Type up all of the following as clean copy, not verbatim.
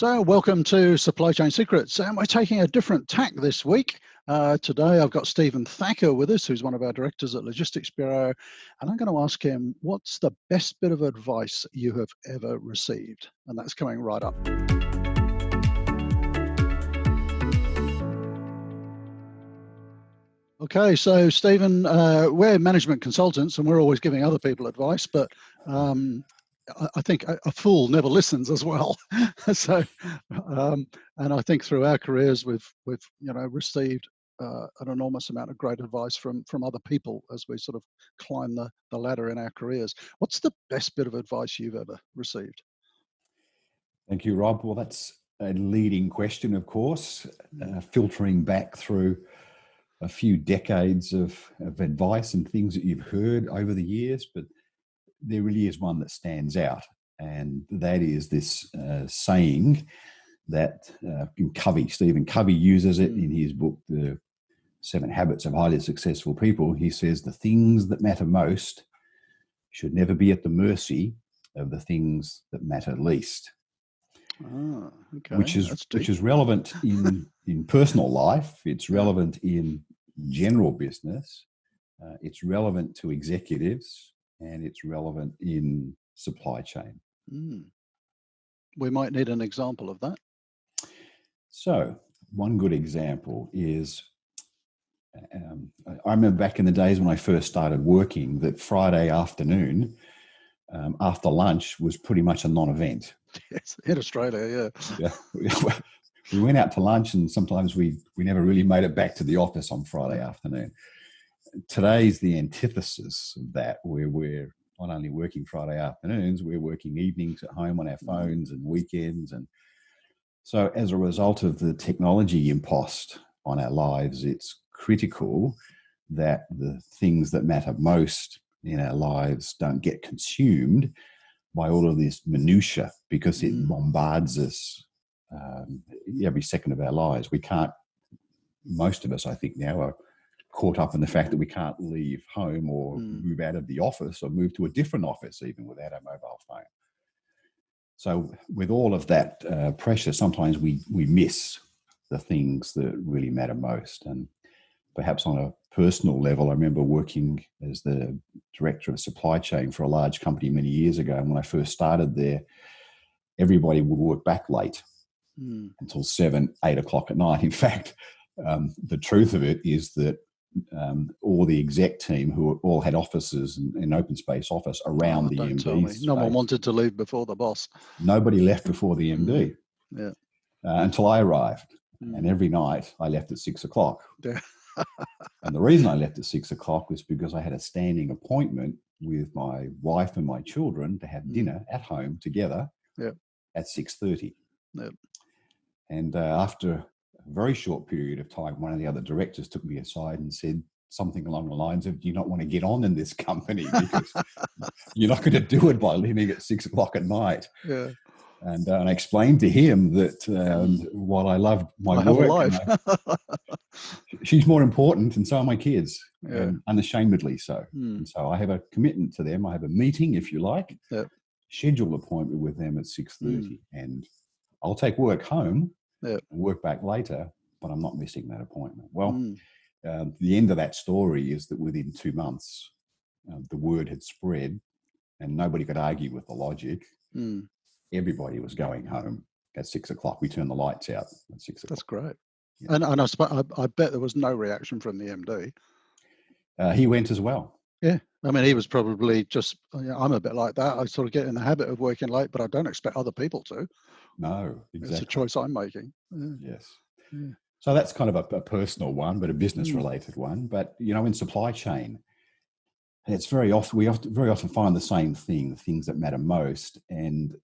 So welcome to Supply Chain Secrets, and we're taking a different tack this week. Today I've got Steven Thacker with us, who's one of our directors at Logistics Bureau, and I'm going to ask him, what's the best bit of advice you have ever received? And that's coming right up. Okay, so Steven, we're management consultants and we're always giving other people advice, but I think a fool never listens as well. So, and I think through our careers, we've received an enormous amount of great advice from other people as we sort of climb the ladder in our careers. What's the best bit of advice you've ever received? Thank you, Rob. Well, that's a leading question, of course, filtering back through a few decades of advice and things that you've heard over the years, but there really is one that stands out, and that is this saying that Stephen Covey uses it in his book, The 7 Habits of Highly Successful People. He says the things that matter most should never be at the mercy of the things that matter least. Oh, okay. Which is relevant in personal life. It's relevant in general business. It's relevant to executives, and it's relevant in supply chain. We might need an example of that. So one good example is, I remember back in the days when I first started working, that Friday afternoon after lunch was pretty much a non-event. Yes, in Australia, yeah. We went out to lunch, and sometimes we never really made it back to the office on Friday afternoon. Today's the antithesis of that, where we're not only working Friday afternoons, we're working evenings at home on our phones and weekends. And so as a result of the technology imposed on our lives, it's critical that the things that matter most in our lives don't get consumed by all of this minutia, because it bombards us every second of our lives. Most of us, I think now, are caught up in the fact that we can't leave home or move out of the office or move to a different office even without our mobile phone. So with all of that pressure, sometimes we miss the things that really matter most. And perhaps on a personal level, I remember working as the director of supply chain for a large company many years ago. And when I first started there, everybody would work back late until 7, 8 o'clock at night. In fact, the truth of it is that all the exec team, who all had offices in open space office around the MD. No one wanted to leave before the boss. Nobody left before the MD. Until I arrived. And every night I left at 6 o'clock. Yeah. And the reason I left at 6 o'clock was because I had a standing appointment with my wife and my children to have dinner at home together at 6:30. Yep. And after a very short period of time, one of the other directors took me aside and said something along the lines of, "Do you not want to get on in this company? Because you're not going to do it by leaving at 6 o'clock at night." Yeah. And I explained to him that while I loved my work, she's more important, and so are my kids, and unashamedly so. And so I have a commitment to them. I have a meeting, if you like, scheduled appointment with them at 6:30, and I'll take work home and work back later, but I'm not missing that appointment. Well, the end of that story is that within 2 months, the word had spread, and nobody could argue with the logic. Everybody was going home at 6 o'clock. We turned the lights out at 6 o'clock. That's great. Yeah. And I bet there was no reaction from the MD. He went as well. Yeah. I mean, he was probably just, I'm a bit like that. I sort of get in the habit of working late, but I don't expect other people to. No, exactly. It's a choice I'm making. Yes. Yeah. So that's kind of a personal one, but a business related one. But, in supply chain, it's very often find the same thing, things that matter most. And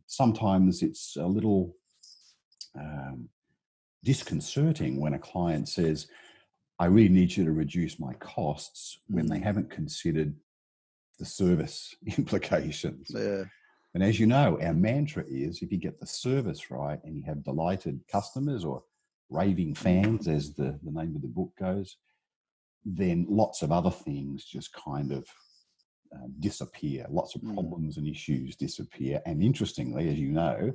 sometimes it's a little disconcerting when a client says, "I really need you to reduce my costs," when they haven't considered the service implications. Yeah. And as you know, our mantra is, if you get the service right and you have delighted customers, or raving fans, as the name of the book goes, then lots of other things just kind of disappear. Lots of problems and issues disappear. And interestingly, as you know,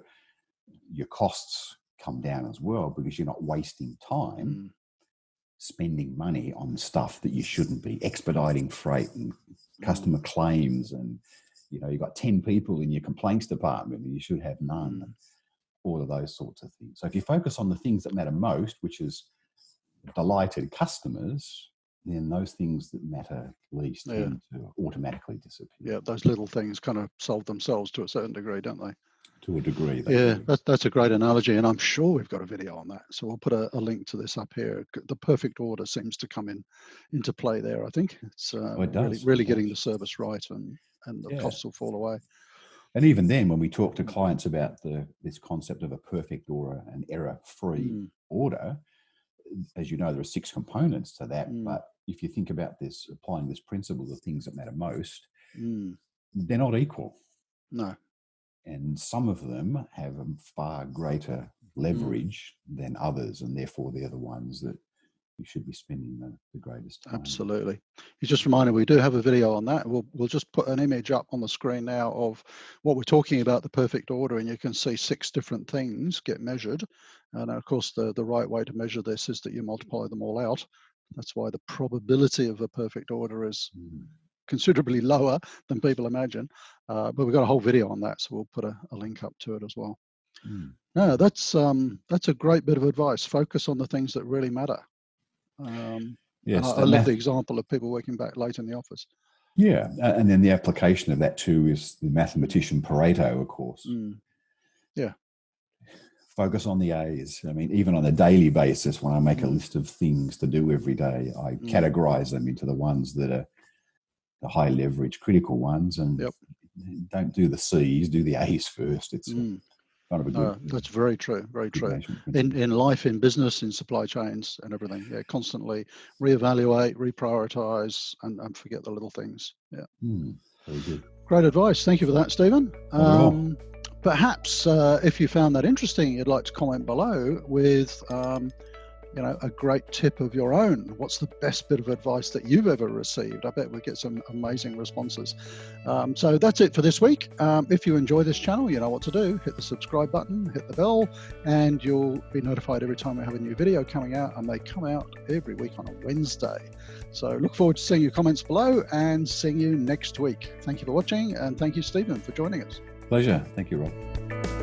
your costs come down as well, because you're not wasting time spending money on stuff that you shouldn't be, expediting freight and customer claims, and you've got 10 people in your complaints department and you should have none, and all of those sorts of things. So if you focus on the things that matter most, which is delighted customers, then those things that matter least tend to automatically disappear. Yeah, those little things kind of solve themselves to a certain degree, don't they? To a degree. That's a great analogy, and I'm sure we've got a video on that. So we'll put a link to this up here. The perfect order seems to come into play there. I think it's really getting the service right, and the costs will fall away. And even then, when we talk to clients about this concept of a perfect or an error-free order, as you know, there are 6 components to that. But if you think about this, applying this principle of things that matter most, they're not equal. No. And some of them have a far greater leverage than others, and therefore they're the ones that you should be spending the greatest time. Absolutely. You just reminded me, we do have a video on that. We'll just put an image up on the screen now of what we're talking about, the perfect order, and you can see 6 different things get measured. And of course, the right way to measure this is that you multiply them all out. That's why the probability of a perfect order is considerably lower than people imagine. But we've got a whole video on that, so we'll put a link up to it as well. No, that's a great bit of advice. Focus on the things that really matter. Yes, I love the example of people working back late in the office. Yeah, and then the application of that too is the mathematician Pareto, of course. Yeah. Focus on the A's. I mean, even on a daily basis, when I make a list of things to do every day, I categorize them into the ones that are the high leverage, critical ones, and don't do the C's, do the A's first. It's kind of a good. That's very true. Very true. In life, in business, in supply chains, and everything. Yeah, constantly reevaluate, reprioritize, and forget the little things. Yeah. Very good. Great advice. Thank you for that, Stephen. Perhaps if you found that interesting, you'd like to comment below with a great tip of your own. What's the best bit of advice that you've ever received? I bet we get some amazing responses. So that's it for this week. If you enjoy this channel, you know what to do. Hit the subscribe button, hit the bell, and you'll be notified every time we have a new video coming out, and they come out every week on a Wednesday. So look forward to seeing your comments below and seeing you next week. Thank you for watching, and thank you, Stephen, for joining us. Pleasure. Thank you, Rob.